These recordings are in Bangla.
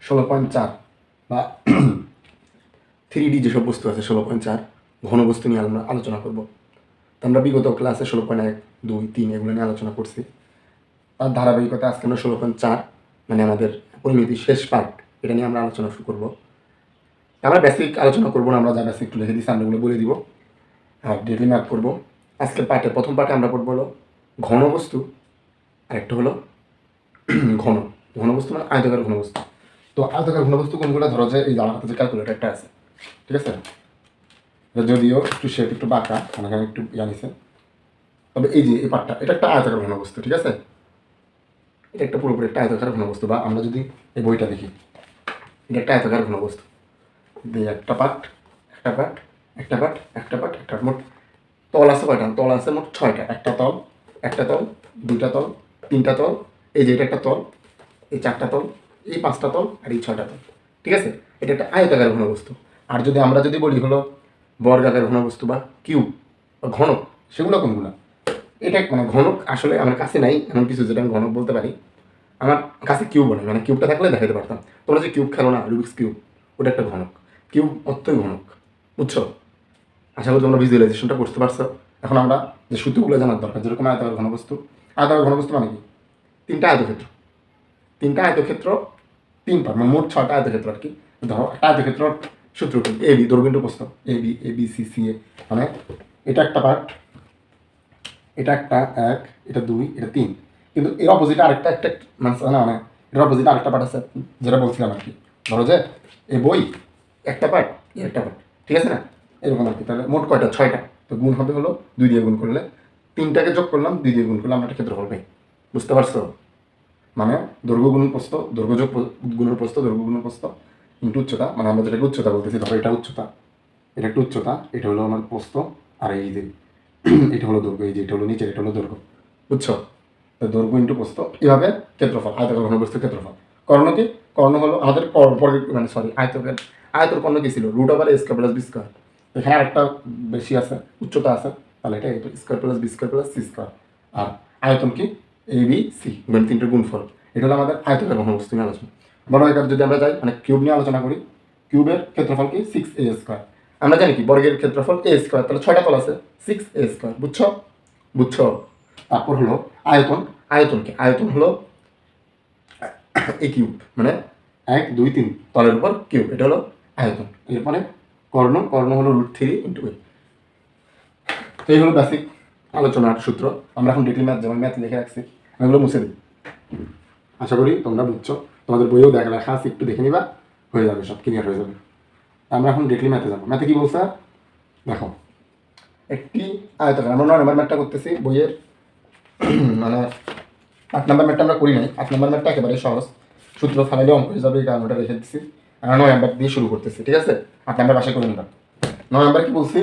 16.4 বা 3D যেসব বস্তু আছে 16.4 ঘন বস্তু নিয়ে আমরা আলোচনা করব। তো আমরা বিগত ক্লাসে 16.1, 2, 3 এগুলো নিয়ে আলোচনা করছি। তার ধারাবাহিকতা আজকে আমরা 16.4 মানে আমাদের পরিমিতির শেষ পার্ট, এটা নিয়ে আমরা আলোচনা শুরু করবো। আমরা বেসিক আলোচনা করবো না, আমরা যা বেসিক একটু লিখে দিচ্ছি আমরা ওগুলো বলে দিব আর ডেইলি ম্যাথ করবো। আজকের পার্টে প্রথম পার্টে আমরা পড়বো হলো ঘন বস্তু, আর একটা হলো ঘন ঘনবস্তু মানে আয়তকার ঘনবস্তু। তো আয়তকার ঘনবস্তু কোনগুলো, ধরো যে এই আমার কাছে ক্যালকুলেটর একটা আছে, ঠিক আছে, যদিও একটু শেপ একটু বাঁকা, মানে একটু জানিছে, তবে এই যে এই পার্টটা এটা একটা আয়তকার ঘনবস্তু, ঠিক আছে, এটা একটা পুরোপুরি একটা আয়তকার ঘনবস্তু। বা আমরা যদি এই বইটা দেখি, এটা একটা আয়তকার ঘনবস্তু দিয়ে একটা পার্ট একটা পার্ট একটা পার্ট একটা পার্ট একটা মোট তল আছে কয়টা, তল আছে মোট 6টা। একটা তল, একটা তল, দুইটা তল, তিনটা তল, এই যে এটা একটা তল, এই 4টা তল, এই 5টা তল, আর এই 6টা তল, ঠিক আছে। এটা একটা আয়তাকার ঘনবস্তু। আর যদি আমরা যদি বলি হলো বর্গাকার ঘনবস্তু বা কিউব বা ঘনক, সেগুলো কোনগুলো? এটা মানে ঘনক আসলে আমার কাছে নাই এমন কিছু যেটা আমি ঘনক বলতে পারি। আমার কাছে কিউব নেই, মানে কিউবটা থাকলে দেখাতে পারতাম। তোমরা যে কিউব খেলো না, রুবিক্স কিউব, ওটা একটা ঘনক। কিউব অত্যই ঘনক, বুঝছো? আশা করি তোমরা ভিজুয়ালাইজেশনটা করতে পারছো। এখন আমরা যে সূত্রগুলো জানার দরকার, যেরকম আয়তাকার ঘনবস্তু। আয়তাকার ঘনবস্তু মানে কি? তিনটা আয়তক্ষেত্র, তিনটা আয়তক্ষেত্র, তিন পার্ট, মানে মোট 6টা আয়তক্ষেত্র আর কি। ধরো একটা আয়তক্ষেত্র সূত্র কি, এ বি, দৈর্ঘ্য ইন্টু প্রস্থ, এ বি সি সি এ, মানে এটা একটা পার্ট, এটা একটা 1, এটা 2, এটা 3, কিন্তু এর অপোজিটে আরেকটা একটা মানে এর অপোজিটে আরেকটা পার্ট আছে, যেটা বলছিলাম আর কি। ধরো যে এই বই একটা পার্ট, একটা পার্ট, ঠিক আছে না, এরকম আর কি। তাহলে মোট কয়টা? 6টা। তো গুণ হবে হলো 2 দিয়ে গুণ করলে, 3টাকে যোগ করলাম, 2 দিয়ে গুণ করলাম, একটা ক্ষেত্রফল পাই। বুঝতে পারছো? মানে দৈর্ঘ্য গুণ প্রস্থ, দৈর্ঘ্য যোগ গুণের প্রস্থ, দৈর্ঘ্য গুণের প্রস্থ ইন্টু উচ্চতা, মানে আমরা যেটাকে উচ্চতা বলতেছি, ধরো এটা উচ্চতা, এটা একটা উচ্চতা, এটা হলো আমার প্রস্থ, আর এই যে এটা হলো দৈর্ঘ্য, এই যে এটা হলো নিচে, এটা হলো দৈর্ঘ্য, বুঝছো? তো দৈর্ঘ্য ইন্টু প্রস্থ, এভাবে ক্ষেত্রফল, আয়তকার ঘনবস্তুর ক্ষেত্রফল। কর্ণ কি? কর্ণ হলো আমাদের মানে সরি আয়তকের, আয়তর কর্ণ কি ছিল? Root over A square plus B square. এখানে আরেকটা বেশি আছে, উচ্চতা আছে, তাহলে এটা square plus B square plus C square. আর আয়তন কি? এ বি সি, মানে তিনটের গুণফল। এটা হলো আমাদের আয়তকার ঘনবস্তু নিয়ে আলোচনা। বড় আকার যদি আমরা যাই, মানে কিউব নিয়ে আলোচনা করি, কিউবের ক্ষেত্রফল কি? 6a square. আমরা জানি কি বর্গের ক্ষেত্রফল এ স্কোয়ার, তাহলে 6টা তল আছে, 6a স্কোয়ার, বুঝছো? বুঝছো? তারপর হলো আয়তন। আয়তন কি? আয়তন হলো এই কিউব, মানে 1, 2, 3 তলের উপর কিউব, এটা হলো আয়তন। এরপরে কর্ণ, কর্ণ হলো √3 × a। তো এই হলো বেসিক আলোচনার সূত্র। আমরা এখন ডিটেল ম্যাথ, যেমন ম্যাথ লিখে রাখছি, এগুলো মুছে দিই। আশা করি তোমরা বুঝছো, তোমাদের বইয়েও দেখা লেখা আছে, একটু দেখে নিবা, হয়ে যাবে, সব ক্লিয়ার হয়ে যাবে। আমরা এখন ডিটেল ম্যাথে যাবো। ম্যাথে কি বলছে দেখো, একটি আয়তকার, আমরা 9 নম্বর ম্যাথটা করতেছি বইয়ের, মানে 8 নম্বর ম্যাথটা আমরা করি নাই। 8 নম্বর ম্যাথটা একেবারে সহজ, সূত্র ফালাইলে অঙ্ক হয়ে যাবে, এই কারণে ওটা রেখে দিচ্ছি। আমরা 9 নম্বর দিয়ে শুরু করতেছি, ঠিক আছে? 8 নম্বর বাসায় করে নিলাম। 9 নম্বর কি বলছি?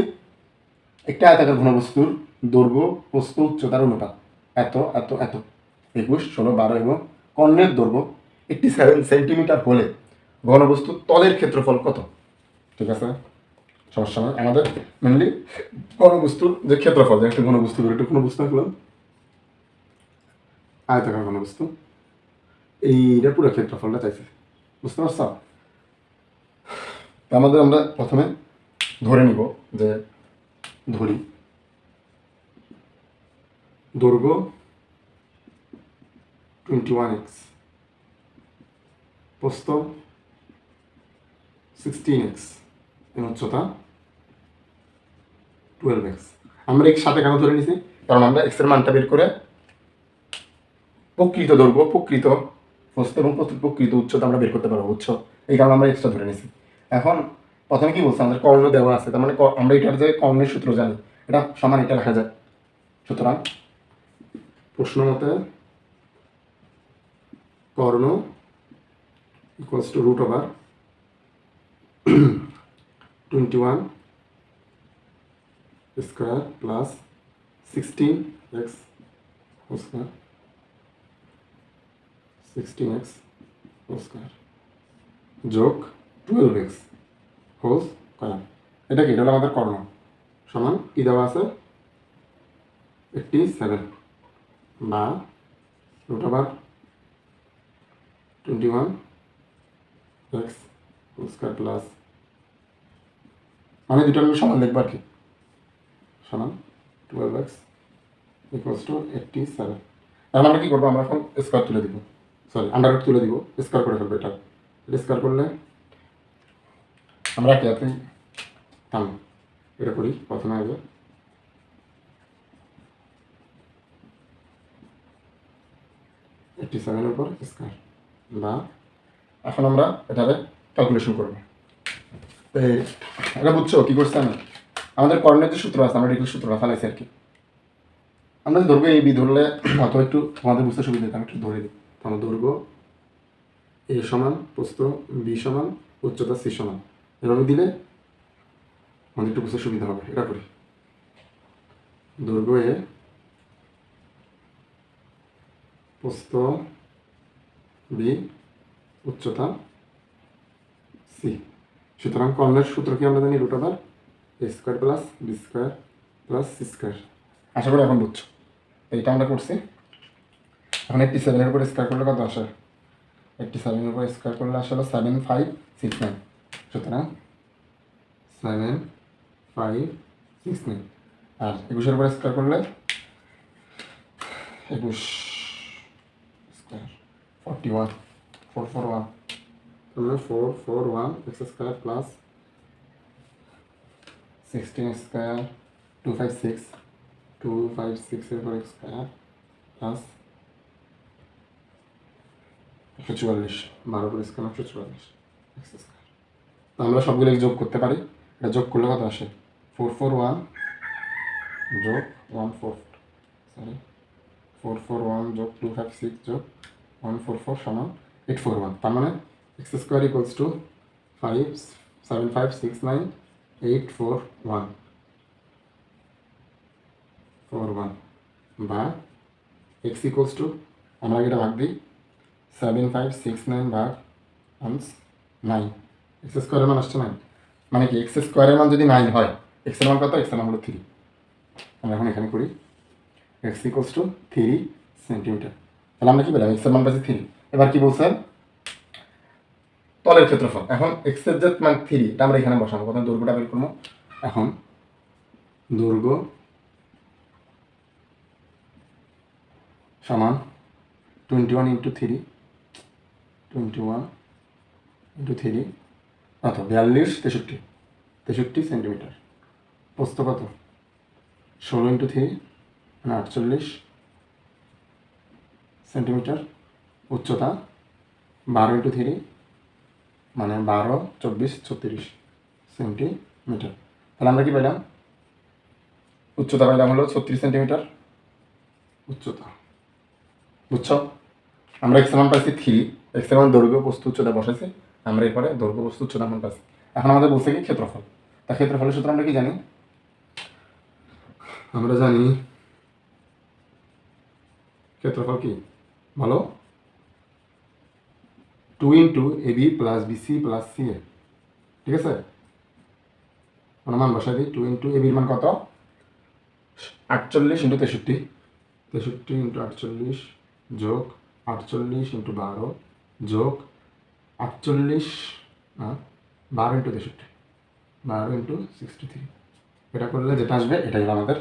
একটি আয়তাকার ঘনবস্তুর দৈর্ঘ্য প্রস্থ উচ্চতার অনুপাত এত এত এত, 21, 16, 12 এবং কর্ণের দৈর্ঘ্য 87 সেন্টিমিটার হলে ঘনবস্তুর তলের ক্ষেত্রফল কত? ঠিক আছে, সমস্যা নয়। আমাদের মেনলি ঘনবস্তুর যে ক্ষেত্রফল, যে একটা ঘনবস্তু ধরে একটা ঘনবস্তু আঁকলাম, আয়তাকার ঘনবস্তু, এইটা পুরো ক্ষেত্রফলটা চাইছে, বুঝতে পারছো? আমাদের আমরা প্রথমে ধরে নিব যে, ধরি দৈর্ঘ্য 21x, প্রস্থ 16x, এবং উচ্চতা 12x। আমরা এর সাথে কেন ধরে নিছি? কারণ আমরা এক্স এর মানটা বের করে প্রকৃত দৈর্ঘ্য, প্রকৃত প্রস্থ এবং প্রকৃত উচ্চতা আমরা বের করতে পারবো, বুঝছো? এই কারণে আমরা এক্সট্রা ধরে নিছি। এখন প্রথমে কি বলছে, আমাদের কর্ণ দেওয়া আছে, তার মানে আমরা এটার যে কর্ণের সূত্র জানি, এটা সমান এটা লেখা যায়। সুতরাং প্রশ্ন মতে কর্ণ equals to √/21 square plus 16x whole square, 16x whole square যোগ 12x হোল স্কোয়ার। এটা কি? এটা হলো আমাদের কর্ণ, সমান কি দেওয়া আছে? 87 বা √21 এক্স হোল স্কোয়ার প্লাস মানে দুটো আমি সমান লিখবো আর কি, সমান 12x ইকুয়ালস টু 87। এখন আমরা কী করবো, আমরা এখন স্কোয়ার তুলে দিব, সরি আন্ডাররুট তুলে দিব, স্কোয়ার করে ফেলবো। এটা স্কোয়ার করলে আমরা কি আছে এটা করি প্রথমে আগে, সেভেনের উপর স্কোয়ার বা এখন আমরা এটারে ক্যালকুলেশন করবো। এটা বুঝছো কী করছে আমি, আমাদের কর্ণের যে সূত্র আছে আমরা এগুলো সূত্রটা ফেলাইছি আর কি। আমরা দৈর্ঘ্য এই বি ধরলে অত একটু আমাদের বুঝতে সুবিধা আমি একটু ধরে দিই। আমার দৈর্ঘ্য এ সমান, প্রস্থ বি সমান, উচ্চতা সি সমান, এভাবে দিলে আমাদের একটু বুঝতে সুবিধা হবে। এটা করি, দৈর্ঘ্য এ, প্রস্থ বি, উচ্চতা সি। সুতরাং কর্ণের সূত্র কি আমরা জানি, root over A square plus B square plus C square. আশা করি এখন বুঝছো। এইটা আমরা করছি। এখন 87-এর উপর স্কোয়ার করলে কত আসে, 87-এর উপর স্কোয়ার করলে আসলে 7569। সুতরাং 7569 আর 21-এর উপর স্কোয়ার করলে 21 স্কোয়ার 41 441, তাহলে 441 এক্স স্কোয়ার প্লাস 16 স্কোয়ার 256 এর উপর এক্স স্কোয়ার প্লাস 144, 12 উপর স্কোয়ার 144 এক্স স্কোয়ার। তো আমরা সবগুলো যোগ করতে পারি। এটা যোগ করলে কত আসে, 441 যোগ 441 যোগ 256 যোগ 144 সমান 841। তার মানে এক্স স্কোয়ার ইকুয়ালস টু 57569 841 বা এক্স ইকুয়ালস টু, আমরা এটা ভাগ দিই 7569 ভাগ 9, এক্স স্কোয়ারের মান আসছে 9। মানে কি এক্স স্কোয়ারের মান যদি 9 হয়, এক্সের মান কত, এক্সের মান হলো 3। আমরা এখন এখানে করি এক্স ইকুয়ালস টু 3 সেন্টিমিটার। তাহলে আমরা কি পেলাম, এক্সের মান পাচ্ছি 3। এবার কি বলছেন, তলের ক্ষেত্রফল। এখন এক্সের যে মান 3 এটা আমরা এখানে বসাবো, প্রথমে দৈর্ঘ্যটা বের করবো। এখন দৈর্ঘ্য সমান 21 ইন্টু 3 কত, 42 63 সেন্টিমিটার। প্রস্থ কত, 16 ইন্টু 3 মানে 48 সেন্টিমিটার। উচ্চতা 12 ইন্টু 3 মানে 12 24 36 সেন্টিমিটার। তাহলে আমরা কি পেলাম, উচ্চতা পেলাম হলো 36 সেন্টিমিটার উচ্চতা। বুঝছো, আমরা এক্সের মান পাইছি 3, এক্সের মান দৈর্ঘ্য বস্তু উচ্চতা বসাইছি, আমরা এরপরে দৈর্ঘ্য বস্তু উচ্চতা মান পাইছি। এখন আমাদের বলছে কি ক্ষেত্রফল। তা ক্ষেত্রফলের সূত্র আমরা কি জানি, আমরা জানি ক্ষেত্রফল কি বলো, 2 into A B plus BC plus C A. ঠিক আছে, কোনো মান বসাই দিই, 2 ইন্টু এ বির মান কত, 48 ইন্টু 63 ইন্টু 48 যোগ 48 ইন্টু 12 যোগ 48 12 ইন্টু 63 12 ইন্টু 63। এটা করলে যেটা আসবে এটাই হলো আমাদের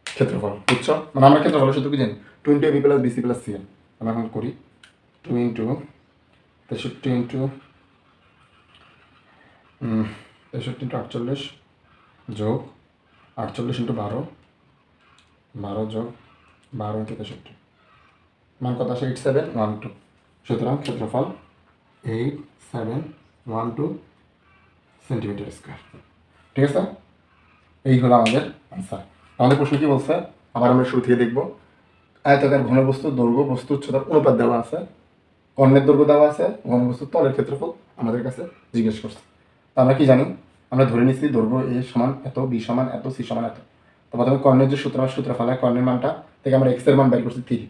ক্ষেত্রফল। বুঝছো, মানে আমরা ক্ষেত্রফলের সূত্র কি জানি, 2 into A B plus BC plus C A. আমরা এখন করি 2 ইন্টু 63 ইন্টু 48 যোগ 48 ইন্টু 12 যোগ 12 ইন্টু 63, মান কত আসে 8712। সুতরাং ক্ষেত্রফল 8712 সেন্টিমিটার স্কোয়ার। ঠিক আছে, এই হলো আমাদের আনসার। আমাদের প্রশ্ন কি বলছে, আবার আমরা শুরু থেকে দেখব। আয়তাকার ঘনবস্তুর দৈর্ঘ্য বস্তু উচ্চতার অনুপাত দেওয়া আছে, কর্ণের দৈর্ঘ্য দেওয়া আছে, ঘনবস্তুর তলের ক্ষেত্রফল আমাদের কাছে জিজ্ঞেস করছে। তো আমরা কি জানি, আমরা ধরে নিচ্ছি দৈর্ঘ্য এ সমান এত, বি সমান এত, সি সমান এত। তো প্রথমে কর্ণের যে সূত্র ফেলায় কর্ণের মানটা থেকে আমরা এক্সের মান বের করছি 3।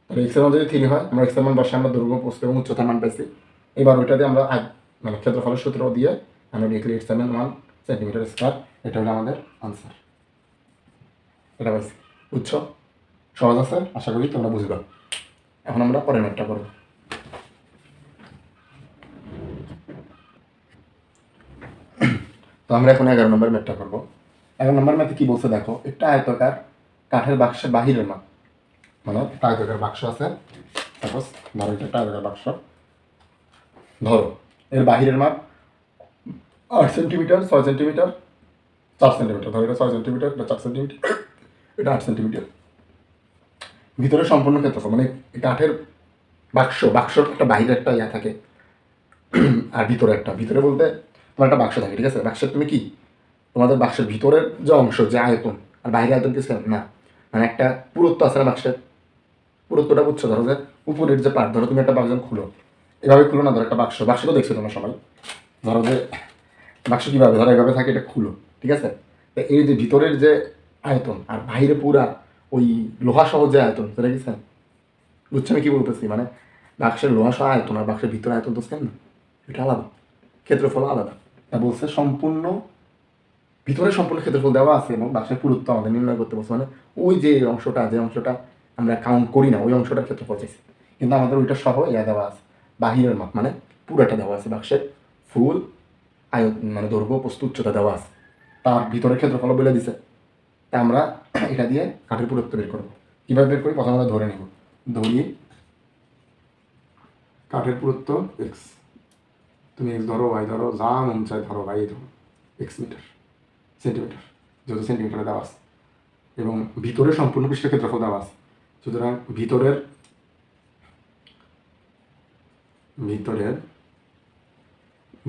তাহলে এক্সের মান যদি 3 হয়, আমরা এক্সের মান বসে আমরা দৈর্ঘ্য, প্রস্থ এবং উচ্চতার মান পাইছি। এবার ওইটাতে আমরা মানে ক্ষেত্রফলের সূত্র দিয়ে আমরা লিখলি 87 সেন্টিমিটার স্কোয়ার। এটা হলো আমাদের আনসার। এটা পাইছি, বুঝছো, সহজ আছে, আশা করি তোমরা বুঝবা। এখন আমরা পরের ম্যাথটা করবো। তো আমরা এখন 11 নম্বর ম্যাথটা করবো। 11 নম্বর ম্যাথে কি বলছে দেখো, একটা আয়তাকার কাঠের বাক্সের বাহিরের মাপ, মানে একটা আয়তাকার বাক্স আছে, সাপোজ ধরো এটা একটা আয়তাকার বাক্স, ধরো এর বাহিরের মাপ 8 সেন্টিমিটার, 6 সেন্টিমিটার, 4 সেন্টিমিটার, ধরো এটা 6 সেন্টিমিটার, এটা 4 সেন্টিমিটার, এটা 8 সেন্টিমিটার। ভিতরে সম্পূর্ণ ক্ষেত্রফল, মানে কাঠের বাক্সর একটা বাইরে একটা ইয়া থাকে, আর ভিতরে বলতে তোমার একটা বাক্স থাকে, ঠিক আছে? বাক্সের তুমি কি তোমাদের বাক্সের ভিতরের যে অংশ, যে আয়তন, আর বাইরে আয়তন কি সেম না, মানে একটা পুরুত্ব আছে না বাক্সের, পুরুত্বটা বুঝছো? ধরো যে উপরের যে পার্ট, ধরো তুমি একটা বাক্স খুলো, এভাবে খুলো না, ধরো একটা বাক্স তো দেখছো তোমরা সবাই, ধরো যে বাক্স কীভাবে, ধরো এভাবে থাকে, এটা খুলো, ঠিক আছে? তো এই যে ভিতরের যে আয়তন আর বাইরে পুরা ওই লোহা সহ যে আয়তন, সেটা কি সেম? বুঝছো আমি কি বলতেছি? মানে বাক্সের লোহা সহ আয়তন আর বাক্সের ভিতরে আয়তন তো সেম না, এটা আলাদা, ক্ষেত্রফল আলাদা। তা বলছে ভিতরে সম্পূর্ণ ক্ষেত্রফল দেওয়া আছে এবং বাক্সের পুরুত্ব আমাদের নির্ণয় করতে বলছে, মানে ওই যে অংশটা আমরা কাউন্ট করি না, ওই অংশটার ক্ষেত্রফল চাইছে, কিন্তু আমাদের ওইটা সহ দেওয়া আছে, বাহিরের মাপ মানে পুরোটা দেওয়া আছে, বাক্সের ফুল মানে দৈর্ঘ্য, প্রস্থ, উচ্চতা দেওয়া আছে, তার ভিতরের ক্ষেত্রফল বলে দিছে। তা আমরা এটা দিয়ে কাঠের পুরুত্ব বের করবো। কীভাবে বের করি? প্রথমে আমরা ধরে নেব, ধরি কাঠের পুরুত্ব এক্স, তুমি এক্স ধরো, ওয়াই ধরো, যা মন চায় ধরো, ওয়াই ধরো, এক্স সেন্টিমিটার, যেহেতু সেন্টিমিটারে দেওয়া আছে, এবং ভিতরের সম্পূর্ণ পৃষ্ঠের ক্ষেত্রফল দেওয়া আছে, সুতরাং ভিতরের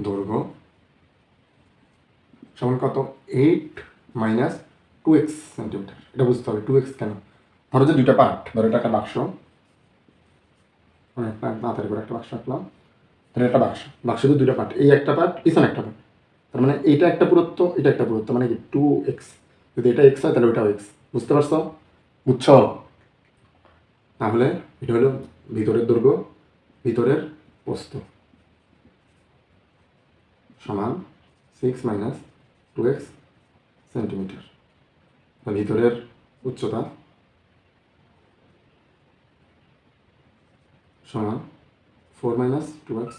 দৈর্ঘ্য সমান কত? 8 - 2x সেন্টিমিটার। এটা বুঝতে হবে 2x কেন। ধরো যে দুইটা পার্ট, ধরো এটা একটা বাক্স, একটা মাথার উপর একটা বাক্স রাখলাম, ধরো একটা বাক্স তো দুইটা পার্ট, এই একটা পার্ট, পিছনে একটা পার্ট, তার মানে এইটা একটা পুরুত্ব, এটা একটা পুরুত্ব, মানে কি 2x। যদি এটা এক্স হয় তাহলে ওইটাও এক্স, বুঝতে পারছো? বুঝছো? তাহলে এটা হলো ভিতরের দৈর্ঘ্য, ভিতরের প্রস্থ সমান 6 - 2x সেন্টিমিটার। ভিতরের উচ্চতা সমান 4 - 2x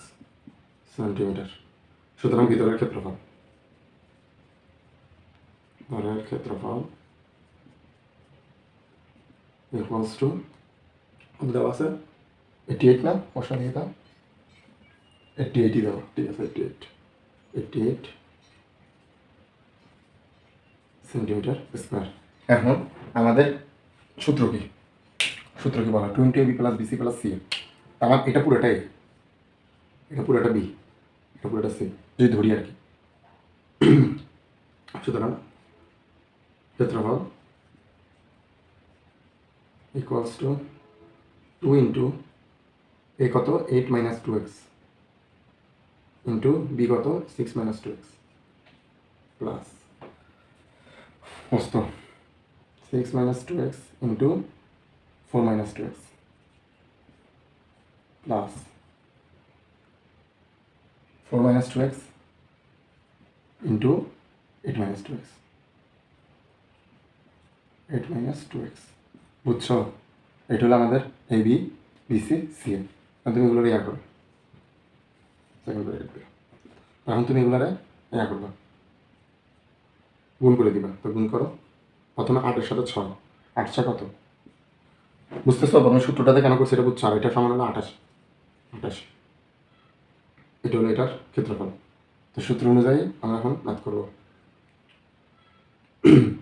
সেন্টিমিটার। সুতরাং ভিতরের ক্ষেত্রফল ইকুয়ালস টু দেওয়া আছে 88 না, বসা দিয়ে দাও, 88ই দেওয়া, ঠিক আছে, 88 সেন্টিমিটার স্কোয়ার। এখন আমাদের সূত্র কি বলা? 20ab + bc + c। আমার এটা পুরোটাই, এটা পুরোটা বি, এটা পুরোটা সি, যদি ধরি আর কি। সুতরাং ক্ষেত্রফল ইকুয়ালস টু 2 ইন্টু এ কত 8 - 2x ইন্টু বি কত 6 - 2x প্লাস প্রস্থ 6 - 2x into 4 - 2x plus 4 - 2x into 8 - 2x, 8 - 2x। বুঝছো? এটা হলো আমাদের এ বি, বিসি, সি এ। তুমি এগুলোর ইয়া করো, সেকেন্ড ব্র্যাকেট দিও। এখন তুমি এগুলারে ইয়া করবা, গুণ করে দিবা। তো গুণ করো, প্রথমে 8-এর সাথে 6, 8 6 কত? বুঝতেছো? প্রথমে সূত্রটাতে কেন করছি এটা বুঝছো? আর এটা সমান হলো 28, এটা হলো এটার ক্ষেত্রফল। তো সূত্র অনুযায়ী আমরা এখন ম্যাথ করবো।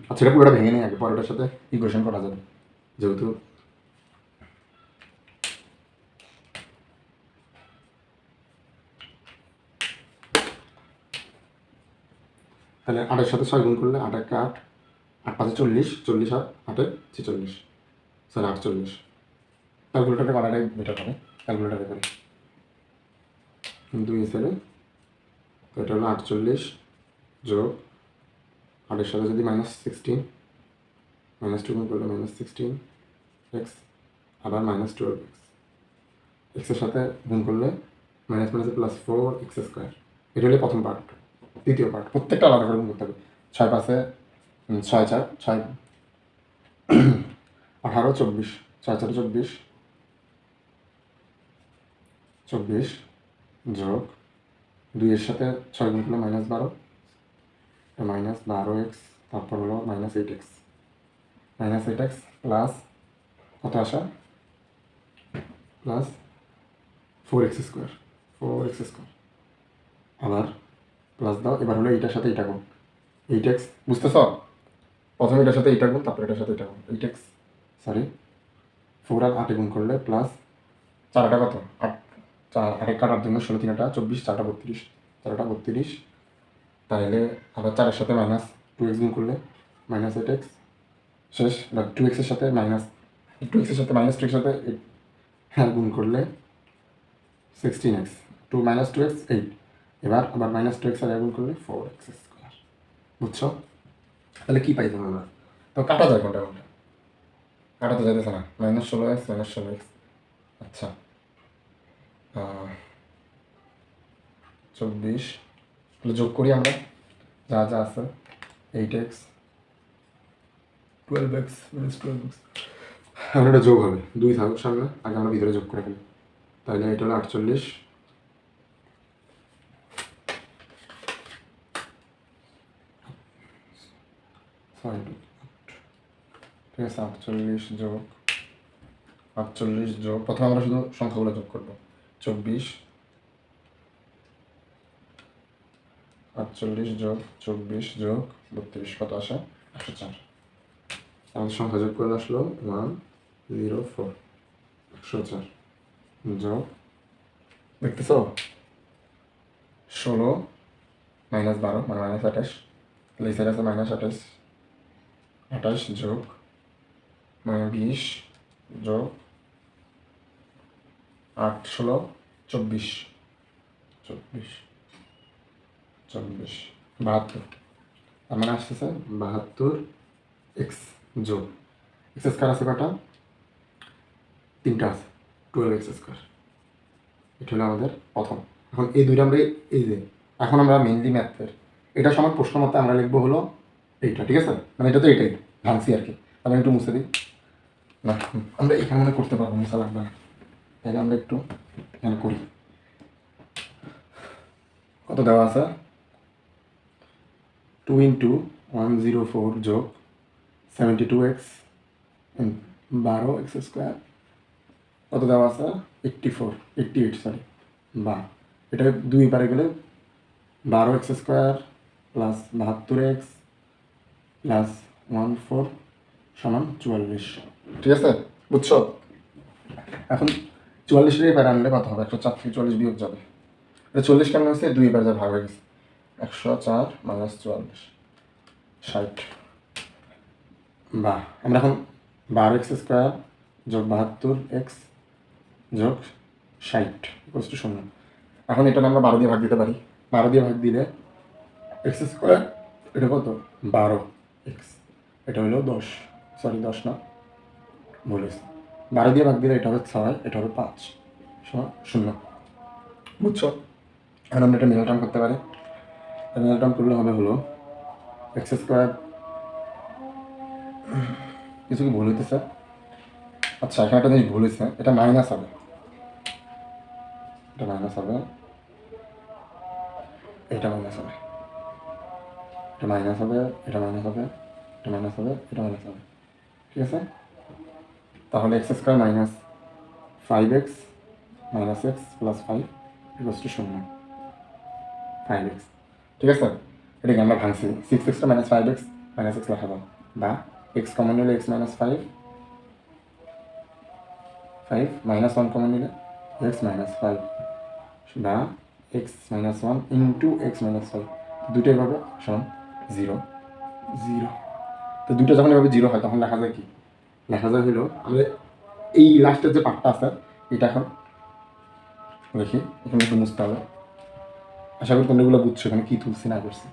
আচ্ছা, এটা পুরোটা ভেঙে নেই আগে, পরেরটার সাথে ইকুয়েশন করা যাবে, যেহেতু তাহলে 8-এর সাথে 6 গুণ করলে 8 1 8, 8 5 40, 40 আর 8 46, সরি 48। ক্যালকুলেটারে করাটাই বেটার হবে, ক্যালকুলেটারে করে 2 হিসেবে। তো এটা হলো 48 যোগ 8-এর সাথে যদি -16, -2 গুণ করলে -16x, আবার -12x, এক্সের সাথে গুণ করলে মাইনাস মাইনাসে +4x²। এটা হলো প্রথম পার্ট। দ্বিতীয় পার্ট প্রত্যেকটা আলাদা করে গুণ করতে হবে। 6 5 6 4 6 18 24, 6 4 24, 24 যোগ 2 এর সাথে 6 গুণ করলে -12, মাইনাস 12x, তারপর হলো minus 8x, minus 8x plus কত আসা plus 4x square, 4x square আবার প্লাস দাও। এবার হলো এইটার সাথে এইটা গুণ, 8x, বুঝতেছ? প্রথমে এটার সাথে এইটা গুণ, তারপর এটার সাথে এটা গুণ, 8x, সরি 4 আর 8 গুণ করলে প্লাস 4টা কত 8, 8 কাটার জন্য 16 3টা 24, 4টা 32, 4টা 32, তাহলে আবার 4-এর সাথে মাইনাস 2x গুণ করলে মাইনাস 8x শেষ। 2x এর সাথে মাইনাস 2x এর সাথে মাইনাস 2 এর সাথে হ্যাঁ গুণ করলে 16x, 2 মাইনাস 2x 8, এবার আবার মাইনাস 2x আর গুণ করলে 4x স্কোয়ার। বুঝছো? তাহলে কী পাইতাম আমরা? তো কাটা যায় কোনটা কোনটা, কাটা তো যাইতেছে না। মাইনাস 16x, মাইনাস 16x, আচ্ছা 24, তাহলে যোগ করি আমরা যা যা আছে, 8x, 12x, মাইনাস 12x, এখন এটা যোগ হবে, 2 থাকুক সামনে, আগে আমরা ভিতরে যোগ করে ফেলি। তাহলে এটা হলো 48, ঠিক আছে, 48 যোগ 48 যোগ, প্রথমে আমরা শুধু সংখ্যাগুলো যোগ করবো, 24, 48 যোগ 24 যোগ 32 কত আসে 104। আমাদের সংখ্যা যোগ করে আসলো 104, 104 যোগ, দেখতেছ 16 মাইনাস 12 মানে মাইনাস 28, তাহলে এই সাইড আছে মাইনাস 28, 28 যোগ মানে 20 যোগ 8 16 24, 24 72, তার মানে আসতেছে 72x যোগ এক্স স্কোয়ার আছে কটা, 3টা আছে, 12x স্কোয়ার। এটা হলো আমাদের প্রথম। এখন এই দুইটা আমরা এই যে এখন আমরা মেনলি ম্যাথের এটা সমান প্রশ্ন মতে আমরা লিখবো হলো এইটা, ঠিক আছে? মানে এটা তো এটাই ভাঙছি আর কি। আমি একটু মুছে দিই না, আমরা এখানে মনে করতে পারবো, মুছা লাগবে না, তাহলে আমরা একটু এখানে করি। কত দেওয়া আছে, 2 × 104 যোগ 72x 12x স্কোয়ার, কত দেওয়া আছে 88 সরি, বা এটা 2 পারে গেলে 12x square plus 72x plus 14 সমান 44, ঠিক আছে? বুঝছো? এখন 44 এর পারে আনলে কত হবে, 104 থেকে 44 বিয়োগ যাবে, এটা 40 কেমন হয়েছে, 2 পারে যা ভাগ হয়ে গেছে, 104 মাইনাস 44 60, বা আমরা এখন 12x স্কোয়ার যোগ 72x যোগ 60 ইকুয়ালস টু 0। এখন এটা আমরা 12 দিয়ে ভাগ দিতে পারি, 12 দিয়ে ভাগ দিলে এক্স স্কোয়ার, এটা কত 12x, এটা হলো 10, সরি 10 না, বলেছি 12 দিয়ে ভাগ দিলে এটা হবে 6, এটা হবে 5 সমান 0। বুঝছো? এখন আমরা এটা মিডল টার্ম করতে পারি, মিডল টার্ম করলে হবে হলো এক্স স্কোয়ার, কিছু কি ভুল হইতেছে? আচ্ছা এখানে একটা জিনিস ভুল হয়েছে, এটা মাইনাস হবে, এটা মাইনাস হবে, এটা মাইনাস হবে, এটা মাইনাস হবে, এটা মাইনাস হবে, এটা মাইনাস হবে, এটা মাইনাস হবে, ঠিক আছে? তাহলে x square minus 5x minus x plus 5 equals to 0, 5x, ঠিক আছে? এটাকে আমরা ভাঙছি, 6x minus 5x minus x লেখা যাবে, বা এক্স কমন নিলে এক্স মাইনাস 5 মাইনাস 1 কমন নিলে এক্স মাইনাস 5, বা x minus 1 into x minus 5, দুটোই ভাবে সমান 0 0। তো দুটো যখন এভাবে 0 হয় তখন লেখা যায় কি, লেখা যায় হলো আমাদের এই লাস্টের যে পার্টটা আছে এটা এখন দেখি, এখানে একটু মুছতে হবে, আশা করি তোমরা এগুলো বুঝছো এখানে কী তুলছি না করছি।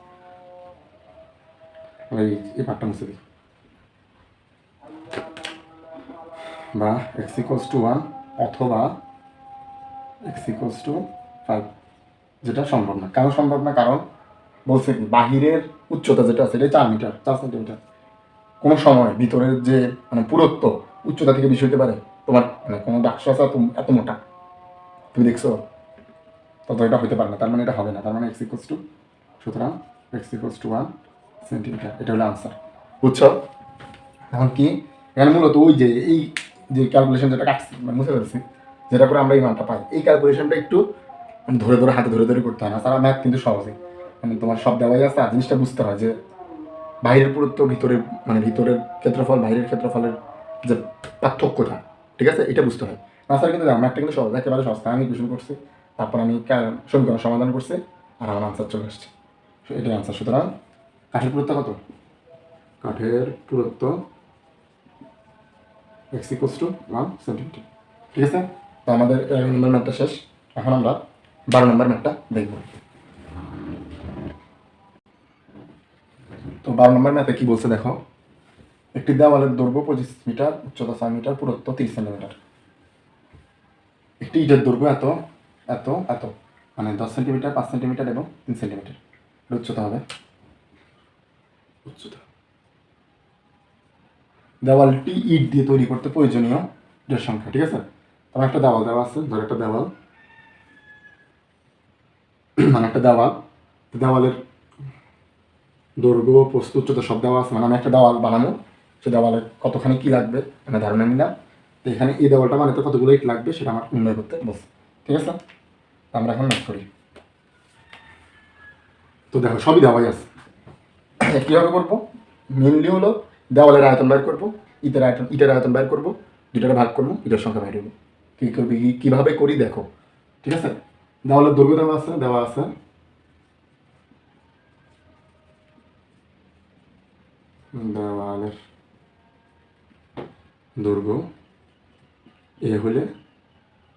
এই পার্টটা মুছে দিই, বা এক্স ইকুয়ালস টু 1 অথবা এক্স ইকুয়ালস টু 5, যেটা সম্ভব না। কেন সম্ভব না? কারণ বলছে কি বাহিরের উচ্চতা যেটা আছে এটা 4 মিটার 4 সেন্টিমিটার, কোনো সময় ভিতরের যে মানে পুরুত্ব উচ্চতা থেকে বেশি হতে পারে। তোমার মানে কোনো বাক্স আছে এত মোটা, তুমি দেখছো, তত এটা হতে পারে না, তার মানে এটা হবে না, তার মানে এক্স ইকুয়ালস টু, সুতরাং এক্স ইকুয়ালস টু 1 সেন্টিমিটার, এটা হলো আনসার। বুঝছো? এখন কি এখানে মূলত ওই যে এই যে ক্যালকুলেশন যেটা কাটছি মানে মুছে ফেলছি, যেটা করে আমরা এই মানটা পাই, এই ক্যালকুলেশনটা একটু মানে ধরে ধরে হাতে ধরে ধরে করতে হয় না। তারা ম্যাথ কিন্তু সহজে, মানে তোমার সব দেওয়াই আছে, আর জিনিসটা বুঝতে হয় যে বাইরের পুরুত্ব ভিতরের, মানে ভিতরের ক্ষেত্রফল বাইরের ক্ষেত্রফলের যে পার্থক্যটা, ঠিক আছে, এটা বুঝতে হয়। তাছাড়া কিন্তু দেখো ম্যাথটা কিন্তু সহজ, একেবারে সহজ। আমি কোয়েশন করছি, তারপর আমি সমীকরণ সমাধান করছি, আর আমার আনসার চলে আসছে। এটাই আনসার। সুতরাং কাঠের পুরুত্ব কত? কাঠের পুরুত্ব x ইকুয়ালস টু 1 সেন্টিমিটার। ঠিক আছে, তো আমাদের 11 নম্বর ম্যাথটা শেষ। এখন আমরা 12 নম্বর ম্যাথটা দেখব। তো 12 নম্বর ম্যাথে কি বলছে দেখো, একটি দেওয়ালের দৈর্ঘ্য 25 মিটার, উচ্চতা 4 মিটার, পুরুত্ব 30 সেন্টিমিটার। একটি ইটের দৈর্ঘ্য এত এত এত, মানে 10 সেন্টিমিটার, 5 সেন্টিমিটার এবং 3 সেন্টিমিটার। উচ্চতা হবে উচ্চতা। দেওয়ালটি ইট দিয়ে তৈরি করতে প্রয়োজনীয় ইটের সংখ্যা। ঠিক আছে, আমার একটা দেওয়াল দেওয়া আছে, ধর একটা দেওয়াল, মানে একটা দেওয়াল, দেওয়ালের দৈর্ঘ্য, প্রস্থ, উচ্চতা সব দেওয়া আছে। মানে আমি একটা দেওয়াল বানাবো, সে দেওয়ালে কতখানি কি লাগবে মানে ধারণা নিলাম। তো এখানে এই দেওয়ালটা বানাতে কতগুলো ইট লাগবে সেটা আমার নির্ণয় করতে বলছে। ঠিক আছে, আমরা এখন ম্যাথ করি। তো দেখো সবই দেওয়াই আছে। কীভাবে করবো? মেনলি হলো দেওয়ালের আয়তন বের করবো, ইটের আয়তন বের করবো, দুটারে ভাগ করবো, ইটের সংখ্যা বের করবো। কী করবি, কীভাবে করি দেখো। ঠিক আছে, দেওয়ালের দৈর্ঘ্য দেওয়া আছে দেওয়ালের দৈর্ঘ্য এ হলে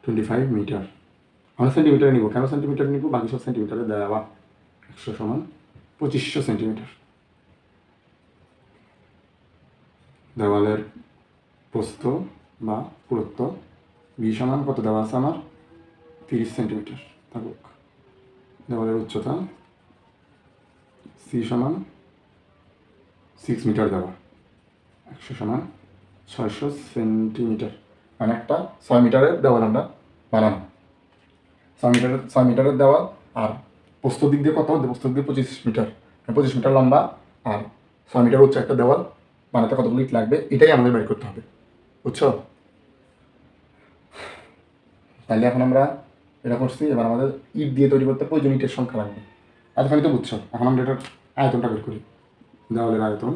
25 মিটার। আমরা সেন্টিমিটারে নিব, কেন সেন্টিমিটার নিব? বাকি সব সেন্টিমিটারে দেওয়া। 100 সমান 2500 সেন্টিমিটার। দেওয়ালের প্রস্থ বা পুরুত্ব বি সমান কত দেওয়া আছে আমার? 30 সেন্টিমিটার থাকুক। দেওয়ালের উচ্চতা সি সমান 6 মিটার দেওয়া। 100 সমান 600 সেন্টিমিটার, মানে একটা 6 মিটারের দেওয়াল আমরা বানানো। 6 মিটারের দেওয়াল, আর প্রস্থ দিক দিয়ে কত? প্রস্থ দিক দিয়ে 25 মিটার, 25 মিটার লম্বা, আর 6 মিটার উচ্চ একটা দেওয়াল বানাতে কতগুলো ইট লাগবে, এটাই আমাদের বের করতে হবে। বুঝছো? তাহলে এখন আমরা এটা করছি, এবার আমাদের ইট দিয়ে তৈরি করতে প্রয়োজন ইটের সংখ্যা লাগবে। এতখানি তো বুঝছো, এখন আমরা এটার আয়তনটা বের করি। দেওয়ালের আয়তন,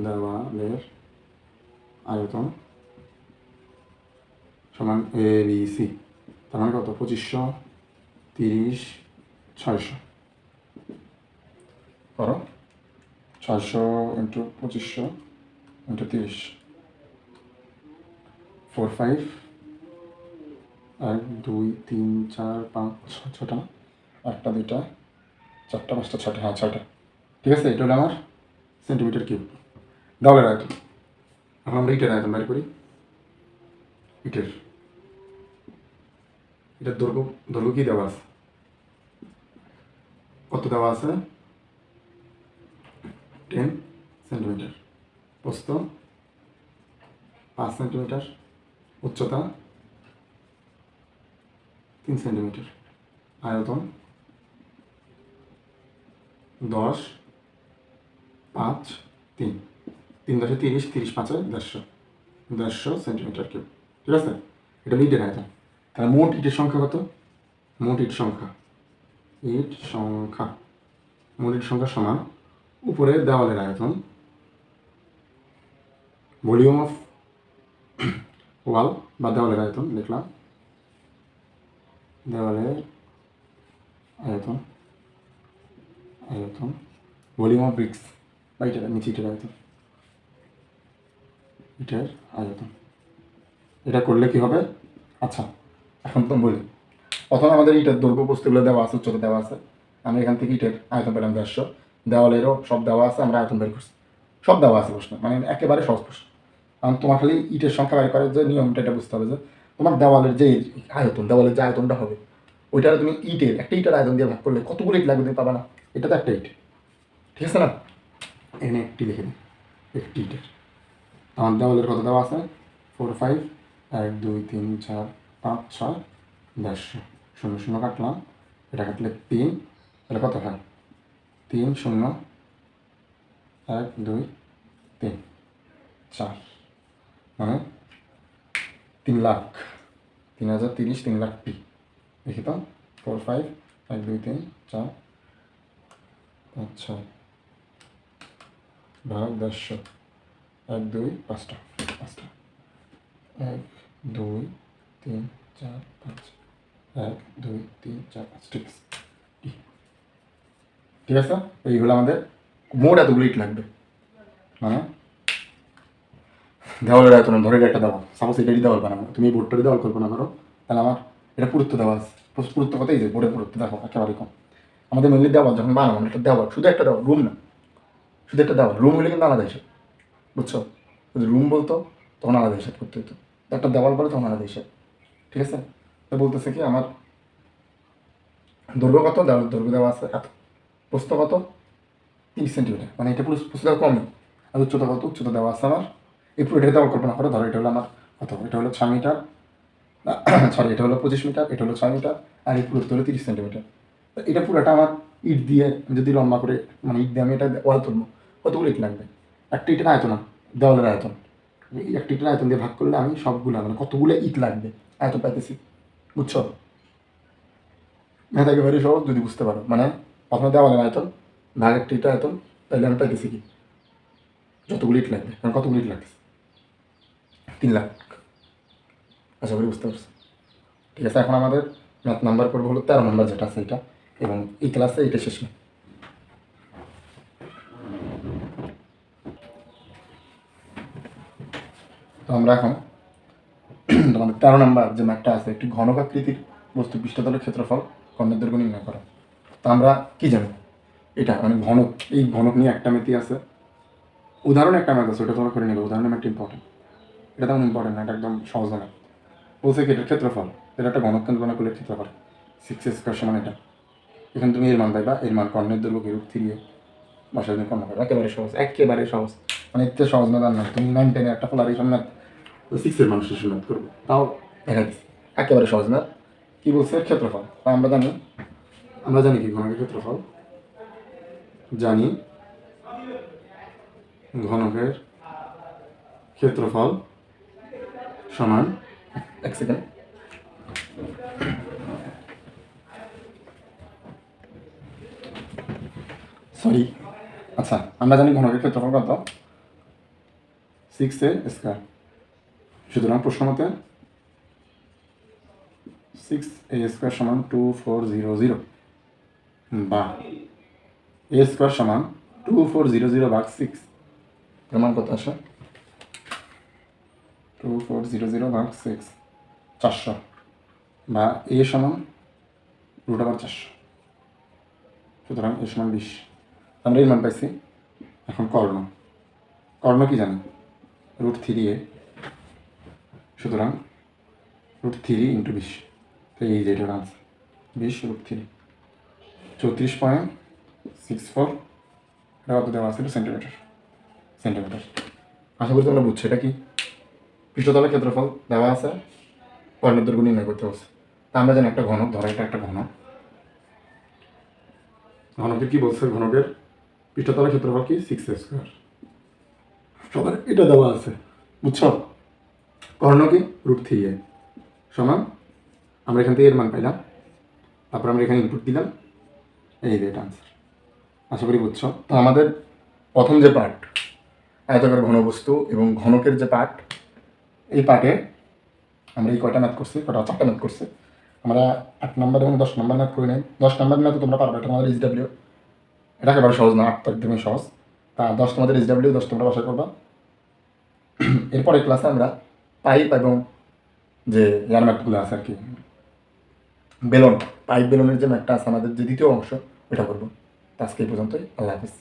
দেওয়ালের আয়তন সমান এ বি সি। তার মানে কত? 2500, 30, 600 করো। 600 ইন্টু 2500 ইন্টু 30, 4, 5, 1, 2, 3, 4, 5, 6, 6টা, 1টা, 2টা, 4টা, 5টা, 6টা, হ্যাঁ 6টা। ঠিক আছে, এটা হলো আমার সেন্টিমিটার কিউব দেওয়ালের আয়তন। এখন আমরা ইটের আয়তন বের করি। ইটের দৈর্ঘ্য কি দেওয়া আছে? কত দেওয়া আছে? 10 সেন্টিমিটার। প্রস্থ 5 সেন্টিমিটার, উচ্চতা 3 সেন্টিমিটার, আয়তন 10, 5, 3, 3 10 30, 30 5 150 সেন্টিমিটার কিউব। ঠিক আছে, এটা ইটের আয়তন। তাহলে মোট ইটের সংখ্যা কত? মোট ইট সংখ্যা মোট ইট সংখ্যা সমান উপরে দেওয়ালের আয়তন, ভলিউম অফ ওয়াল বা দেওয়ালের আয়তন লিখলাম, দেওয়ালের আয়তন ভলিউম অফ ব্রিক্স বা ইটের নিচে ইটের আয়তন, ইটের আয়তন। এটা করলে কি হবে? আচ্ছা, এখন তো বলি, প্রথমে আমাদের ইটের দৈর্ঘ্য প্রস্থগুলো দেওয়া আছে, উচ্চতা দেওয়া আছে। আমরা এখান থেকে ইটের আয়তন পেলাম 150, দেওয়ালেরও সব দেওয়া আছে, আমরা আয়তন বের করছি, সব দেওয়া আছে প্রশ্ন, মানে একেবারে সহজ প্রশ্ন। কারণ তোমার খালি ইটের সংখ্যা বের করার যে নিয়মটা এটা বুঝতে হবে যে তোমার দেওয়ালের যে আয়তন, দেওয়ালের যে আয়তনটা হবে ওইটারে তুমি একটা ইটের আয়তন দিয়ে ভাগ করলে কতগুলো ইট লাগবে তুমি পাবা না? এটা তো একটা ইট, ঠিক আছে না? এখানে একটি লিখে দিই, একটি ইটের। আমার দেওয়ালের কত দেওয়া আছে? 4, 5, 1, 2, 3, 4, 5, 6, দেড়শো, শূন্য শূন্য কাটলাম, এটা কাটলে 3, তাহলে কত হয়? 3 0 1 2 3 4, মানে 3,00,000, 3,030, 3,00,000 পি। দেখি তো, 4 5 1 2 3 4 5 6 ভাগ 150, 1 2 5টা 1 2 3 4 5, 1 2 3 4 5, ঠিক আছে। ঠিক আছে, এইগুলো আমাদের মোট এতগুলো ইট লাগবে। মানে দেওয়ালের এত না, ধরে একটা দেওয়াল, সাপোজ এটারই দেওয়াল বানাবো, তুমি এই বোর্ডটারই দেওয়াল কল্পনা করো, তাহলে আমার এটা পুরুত্ব দেওয়া আছে। পুরুত্ব কত? এই যে বোর্ডের পুরুত্ব দেখো একেবারে কম। আমাদের মেনলি দেওয়াল যখন বানাবো, একটা দেওয়াল, শুধু একটা দেওয়াল, রুম না, শুধু একটা দেওয়াল। রুম হলে কিন্তু আলাদা হিসাব, বুঝছো? যদি রুম বলতো তখন আলাদা হিসাব করতে হতো, একটা দেওয়াল বলে তখন আলাদা হিসাব। ঠিক আছে, তো বলতেছে কি আমার দৈর্ঘ্য কত, দেওয়ালের দৈর্ঘ্য দেওয়া আছে এত, প্রস্থ কত 30 সেন্টিমিটার, মানে এটা পুরো প্রস্থ কমই। আর উচ্চতা কত? উচ্চতা দেওয়া আছে আমার, এই পুরো এটা দেওয়াল কল্পনা করো, ধরো এটা হলো আমার কত, এটা হলো 6 মিটার, সরি এটা হলো 25 মিটার, এটা হলো 6 মিটার, আর এই পুরুত্ব হলো 30 সেন্টিমিটার। তো এটা পুরোটা আমার ইট দিয়ে যদি লম্বা করে, মানে ইট দিয়ে আমি এটা ওয়াল তুলবো, কতগুলো ইট লাগবে? একটা ইটের আয়তন, দেওয়ালের আয়তন, এই একটা ইটের আয়তন দিয়ে ভাগ করলে আমি সবগুলো, মানে কতগুলো ইট লাগবে আয়তন পাইতেছি, বুঝছো? ম্যাথ একেবারে সহজ যদি বুঝতে পারো। মানে প্রথমে দেওয়ালের আয়তন ভাগ একটা ইটের আয়তন, তাহলে আমি পাইতেছি কি যতগুলো ইট লাগবে, কারণ কতগুলো ইট লাগতেছে 3,00,000। আশা করি বুঝতে পারছি। ঠিক আছে, এখন আমাদের ম্যাথ নাম্বার করবো হলো 13 নম্বর যেটা আছে এটা, এবং এই ক্লাসে এটা শেষ না। তো আমরা এখন তোমাদের 13 নম্বর যে ম্যাথটা আছে, একটি ঘনকাকৃতির বস্তু পৃষ্ঠতলের ক্ষেত্রফল কর্ণের দৈর্ঘ্য নির্ণয় করা। তো আমরা কি জানি এটা, মানে ঘনক, এই ঘনক নিয়ে একটা ম্যাথই আছে, উদাহরণ একটা ম্যাথ আছে, ওটা তোমরা করে নেবে। উদাহরণের ম্যাথটা ইম্পর্টেন্ট, এটা তেমন ইম্পর্টেন্ট না, এটা একদম সহজ ম্যাথ। বলছে কি এটার ক্ষেত্রফল, এটা একটা ঘনক তুলনা করলে ক্ষেত্রফল 6 সমান এটা। এখানে তুমি এর মান পাইবা, এর মান কর্ণের দৈর্ঘ্য রূপ 3 বাসায় তুমি কর্ণ পাইবা, একেবারে সহজ, একেবারে সহজ, মানে এতে সহজ ম্যাথ আর না। তুমি 9 10 একটা পোলারেশন ম্যাথ 6-এর মানুষ শিশু ম্যাথ করবে, তাও দেখা দিচ্ছে একেবারে সহজ ম্যাথ। কী বলছে? ক্ষেত্রফল। তা আমরা জানি কি ঘনকের ক্ষেত্রফল, জানি ঘনকের ক্ষেত্রফল সমান, এক সেকেন্ড, সরি, আচ্ছা আমরা জানি ঘনকের ক্ষেত্রফল কত, 6a²। সুতরাং প্রশ্ন মতে 6a² সমান 2400, বা a² সমান 2400 ভাগ 6, প্রমাণ কত আসে? 2400 ভাগ 6 400, বা a সমান √400, সুতরাং a সমান 20। আমরা এই মান পাইছি। এখন কর্ণ কি জানি? √3a, সুতরাং √3 × 20, তো এই যে এটার আনসার 20 √3, 34.64, এটা কত দেওয়া আছে? সেন্টিমিটার। আশা করি তোমরা বুঝছো এটা কি। পৃষ্ঠতলের ক্ষেত্রফল দেওয়া আছে, কর্ণের দৈর্ঘ্য নির্ণয় করতে হচ্ছে। তা আমরা জানি একটা ঘনক, ধরো এটা একটা ঘনকের কি বলছে? ঘনকের পৃষ্ঠতলের ক্ষেত্রফল কি? 6a²। সবার এটা দেওয়া আছে, বুঝছো? কর্ণ কি? √3a সমান, আমরা এখান থেকে এর মান পাইলাম, তারপর আমরা এখানে ইনপুট দিলাম, এই যে এটা আনসার। আশা করি বুঝছো। তো আমাদের প্রথম যে পার্ট, আয়তাকার ঘনবস্তু এবং ঘনকের যে পার্ট, এই পার্টে আমরা এই কয়টা ম্যাথ করছি, 4টা ম্যাথ করছি। আমরা 8 নম্বর এবং 10 নম্বর ম্যাথ করে নিই। 10 নম্বর ম্যাথ তোমরা পারবে, এটা আমাদের SW, এটা একেবারে সহজ না, 8 তো একদমই সহজ। তা 10 তোমাদের SW, 10 তোমরা বাসা করবা। এরপরে ক্লাসে আমরা পাইপ এবং যে এয়ার ম্যাথগুলো আছে আর কি, পাইপ বেলুনের যে ম্যাথটা আছে আমাদের, যে দ্বিতীয় অংশ, ওটা করবো। আজকে এই পর্যন্তই, আল্লাহ হাফিজ।